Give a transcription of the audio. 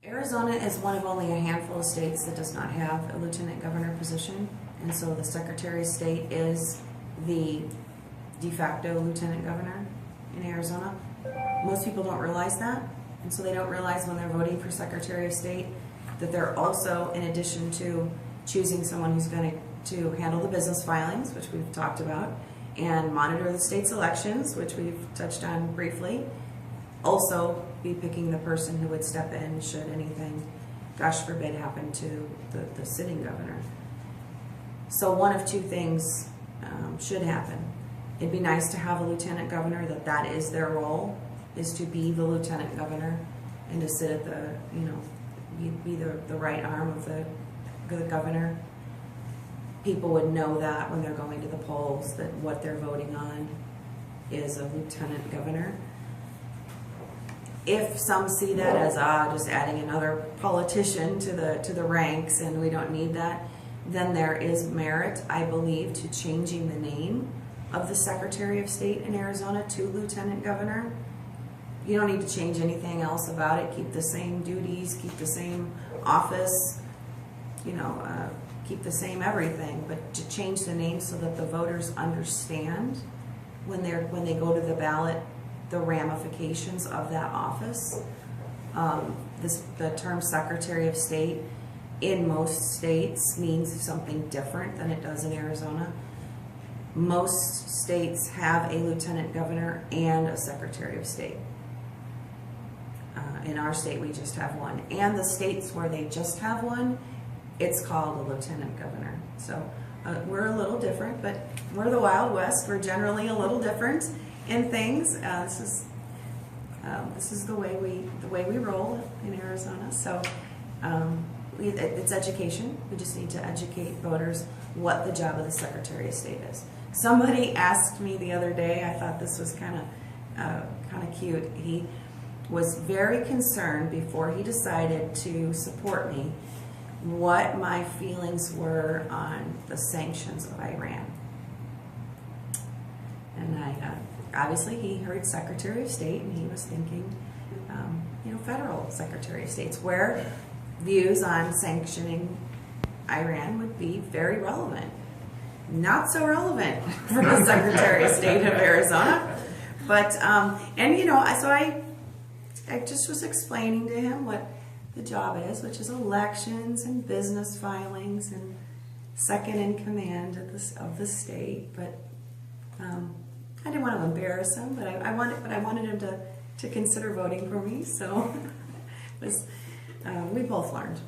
Arizona is one of only a handful of states that does not have a lieutenant governor position, and so the Secretary of State is the de facto lieutenant governor in Arizona. Most people don't realize that, and so they don't realize when they're voting for Secretary of State that they're also, in addition to choosing someone who's going to handle the business filings, which we've talked about, and monitor the state's elections, which we've touched on briefly, also be picking the person who would step in should anything, gosh forbid, happen to the sitting governor. So one of two things should happen. It'd be nice to have a lieutenant governor that is their role, is to be the lieutenant governor and to sit at the, be the right arm of the governor. People would know that when they're going to the polls, that what they're voting on is a lieutenant governor. If some see that as just adding another politician to the ranks and we don't need that, then there is merit, I believe, to changing the name of the Secretary of State in Arizona to Lieutenant Governor. You don't need to change anything else about it. Keep the same duties, keep the same office, keep the same everything, but to change the name so that the voters understand when they go to the ballot the ramifications of that office. The term Secretary of State in most states means something different than it does in Arizona. Most states have a lieutenant governor and a Secretary of State. In our state, we just have one. And the states where they just have one, it's called a lieutenant governor. So we're a little different, but we're the Wild West. We're generally a little different in things. This is the way we roll in Arizona. So it's education. We just need to educate voters what the job of the Secretary of State is. Somebody asked me the other day, I thought this was kind of cute. He was very concerned before he decided to support me what my feelings were on the sanctions of Iran. And obviously he heard Secretary of State and he was thinking, federal Secretary of States, where views on sanctioning Iran would be very relevant. Not so relevant for the Secretary of State of Arizona. But, so I just was explaining to him what the job is, which is elections and business filings and second in command of the state. But I didn't want to embarrass him, but I wanted him to consider voting for me. So we both learned.